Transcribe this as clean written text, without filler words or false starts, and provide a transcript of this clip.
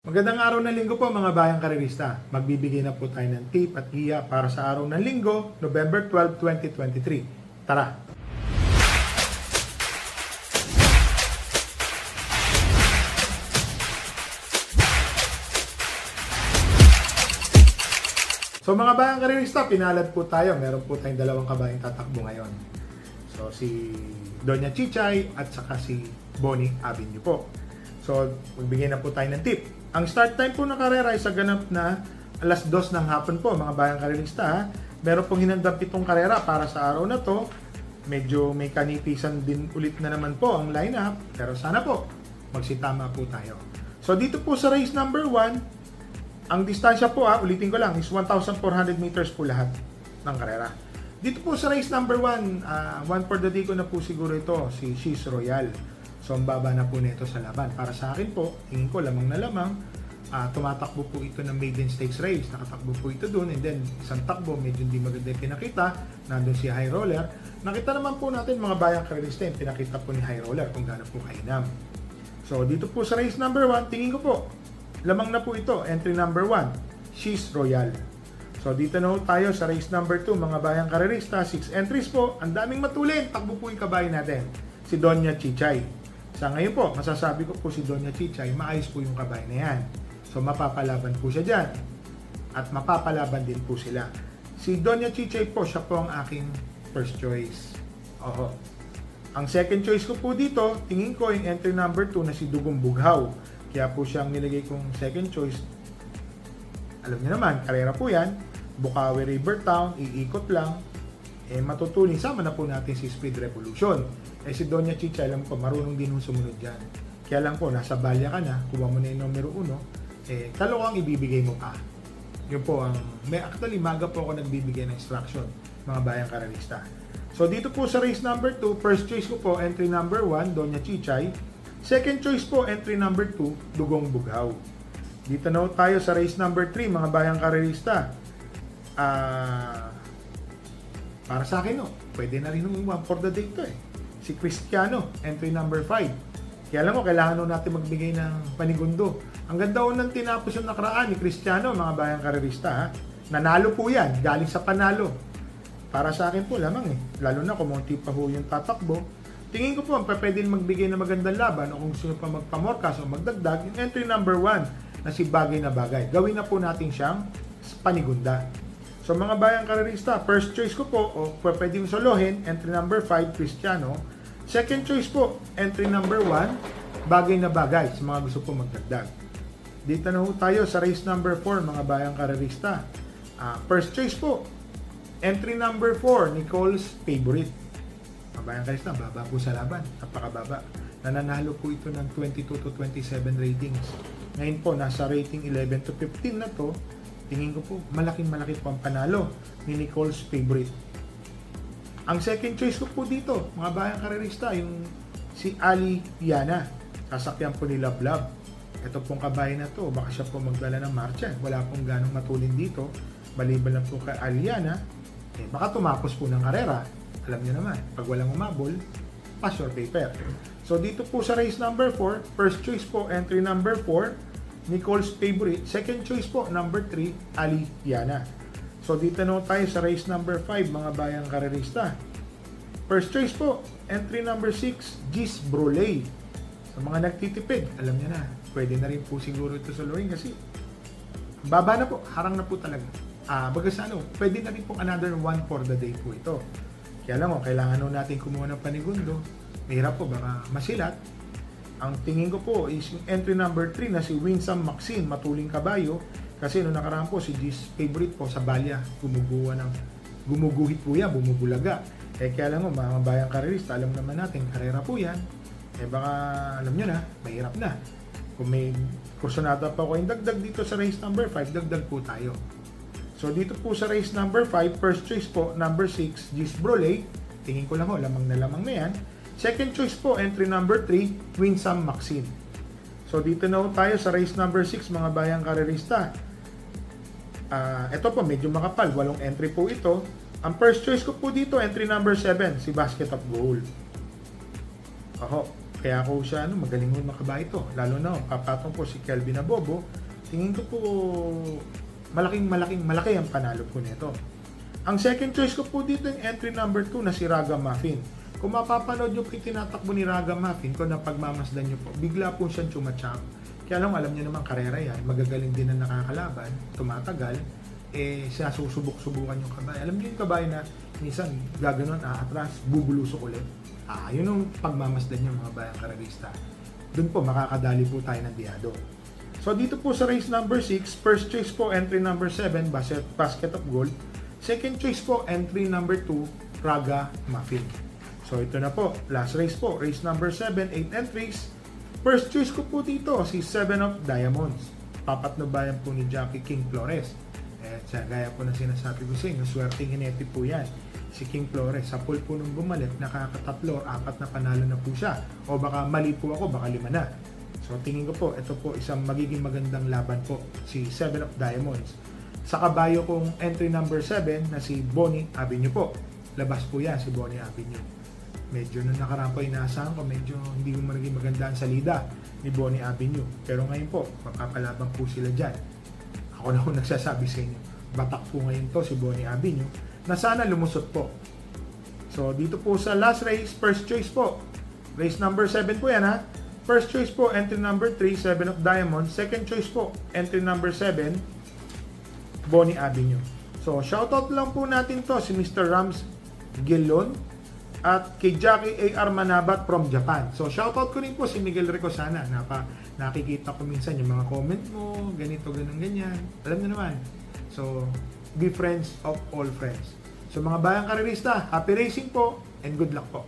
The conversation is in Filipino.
Magandang araw ng linggo po mga bayang karerista. Magbibigay na po tayo ng tip at giya para sa araw ng linggo, November 12, 2023. Tara! So mga bayang karerista, pinalad po tayo. Meron po tayong dalawang kabayang tatakbo ngayon. So si Doña Chichay at saka si Bonnie Avenue po. So magbigay na po tayo ng tip. Ang start time po ng karera ay sa ganap na alas 2 ng hapon po mga bayang karerista. Meron pong hinandang 7 karera para sa araw na to. Medyo may kanipisan din ulit na naman po ang lineup. Pero sana po magsitama po tayo. So dito po sa race number 1, ang distansya po ulitin ko lang is 1,400 meters po lahat ng karera. Dito po sa race number 1, one for the day ko na po siguro ito, si She's Royal. So, ang baba na po nito sa laban. Para sa akin po, tingin ko lamang na lamang, tumatakbo po ito ng maiden stakes race. Nakatakbo po ito doon, and then isang takbo, medyo hindi maganda pinakita. Nandun si High Roller. Nakita naman po natin mga bayang karerista, pinakita po ni High Roller kung gaano po kainam. So, dito po sa race number 1, tingin ko po, lamang na po ito, entry number 1, She's Royal. So, dito na po tayo sa race number 2, mga bayang karerista, 6 entries po, ang daming matulin, takbo po yung kabayo natin, si Doña Chichay. Sa ngayon po, masasabi ko po si Doña Chichay, maayos po yung kabayo na yan. So, mapapalaban po siya dyan. At mapapalaban din po sila. Si Doña Chichay po, siya po ang aking first choice. Oho. Ang second choice ko po dito, tingin ko yung entry number 2 na si Dugong Bughaw. Kaya po siyang nilagay kong second choice. Alam niyo naman, karera po yan. Bukawi River Town, iikot lang. Matutunin, sama na po natin si Speed Revolution. Si Doña Chichay, alam ko, marunong din yung sumunod dyan. Kaya lang po, nasa balya ka na, kuha mo na yung numero 1, talokang ibibigay mo pa. Yun po ang, actually, maga po ako nagbibigay ng instruction, mga bayang karerista. So, dito po sa race number 2, first choice ko po, entry number 1, Doña Chichay. Second choice po, entry number 2, Dugong Bughaw. Dito na tayo sa race number 3, mga bayang karerista. Para sa akin, pwede na rin yung one for the day ito Si Cristiano, entry number 5. Kaya alam mo, kailangan natin magbigay ng panigundo. Ang ganda ng tinapos yung nakaraan ni Cristiano, mga bayang karerista. Nanalo po yan, galing sa panalo. Para sa akin po, lamang Lalo na kung munti pa ho yung tatakbo. Tingin ko po, pwede magbigay ng magandang laban o kung sino pa magpamorkas o magdagdag, yung entry number 1 na si Bagay na Bagay. Gawin na po natin siyang panigunda. So mga bayang karerista, first choice ko po, o pwede yung solohin, entry number 5, Cristiano. Second choice po, entry number 1, Bagay na Bagay, sa mga gusto po magdagdag. Dito na ho tayo sa race number 4, mga bayang karerista. First choice po, entry number 4, Nicole's Favorite. Mga bayang karerista, baba po sa laban, napakababa. Nananalo po ito ng 22 to 27 ratings. Ngayon po, nasa rating 11 to 15 na to. Tingin ko po, malaking-malaki po ang panalo ni Nicole's Favorite. Ang second choice ko po dito, mga bayang karerista, yung si Ali Yana. Sasakyan po ni Love Love. Ito pong kabayo na to, baka siya po magdala ng marcha. Wala pong ganong matulin dito. Maliban lang po kay Ali Yana, baka tumapos po ng karera. Alam niyo naman, pag walang umabol, pass your paper. So dito po sa race number 4, first choice po, entry number 4, Nicole's Favorite. Second choice po, number 3, Ali Yana. So, dito na tayo sa race number 5, mga bayang karerista. First choice po, entry number 6, Gis Broley. Sa mga nagtitipid, alam niya na, pwede na rin po siguro ito sa Loring kasi baba na po, harang na po talaga. Bagas pwede na rin po another one for the day po ito. Kaya alam mo, kailangan natin kumuha ng panigundo. Mahirap po, baka masilat. Ang tingin ko po is yung entry number 3 na si Winsome Maxine, matuling kabayo. Kasi noong nakaraan po, si G's Favorite po sa balya, gumuguhit po yan, bumubulaga. Kaya alam mo, mga bayang karerista, alam naman natin, karera po yan. Baka, alam nyo na, mahirap na. Kung may kursonada pa ko yung dagdag dito sa race number 5, dagdag po tayo. So, dito po sa race number 5, first choice po, number 6, Gis Broley. Tingin ko lang lamang na yan. Second choice po, entry number 3, Winsome Maxine. So, dito na tayo sa race number 6, mga bayang karerista. Ito po, medyo makapal. 8 entry po ito. Ang first choice ko po dito, entry number 7, si Basket of Gold. Kaya ako siya, magaling mo makabahay ito. Lalo na, papatong po si Kelvin Abobo. tingin ko po malaki ang panalo po nito. Ang second choice ko po dito yung entry number 2 na si Raga Muffin. Kung mapapanood nyo po yung tinatakbo ni Raga Muffin, kung napagmamasdan nyo po, bigla po siyang chumatsak. Kaya lang, alam nyo naman, karera yan, magagaling din ang nakakalaban, tumatagal, sinasubok-subukan yung kabayo. Alam nyo yung kabayo na minsan gaganon, aatras, bubulusok ulit. Yun yung pagmamasdan nyo mga bayang karerista. Doon po, makakadali po tayo ng diado. So dito po sa race number 6, first choice po entry number 7, Basket of Gold. Second choice po entry number 2, Raga Muffin. So ito na po, last race po, race number 7, 8 entries. First choice ko po dito, si 7 of Diamonds. Papatnubayan po ni Jackie King Flores. Gaya po na sinasabi ko sa inyo, swerteng hinete po yan. Si King Flores, sa pool po nung bumalik, nakakatatlo, 4 na panalo na po siya. O baka mali po ako, baka 5 na. So tingin ko po, ito po isang magiging magandang laban po, si 7 of Diamonds. Sa kabayo kong entry number 7 na si Bonnie Avenue po. Labas po yan si Bonnie Avenue. Medyo nung nakaraan po inaasahan ko, medyo hindi mo magiging maganda ang salida ni Bonnie Avenue. Pero ngayon po, magkakalaban po sila dyan. Ako na po nagsasabi sa inyo, batak po ngayon to si Bonnie Avenue na sana lumusot po. So dito po sa last race, first choice po. Race number 7 po yan ha. First choice po, entry number 3, 7 of Diamonds. Second choice po, entry number 7, Bonnie Avenue. So, shoutout lang po natin to si Mr. Rams Gilon at kay Jackie A.R. Manabat from Japan. So, shoutout ko rin po si Miguel Recosana. Nakikita ko minsan yung mga comment mo, ganito, ganyan. Alam niyo naman. So, be friends of all friends. So, mga bayang karerista, happy racing po and good luck po.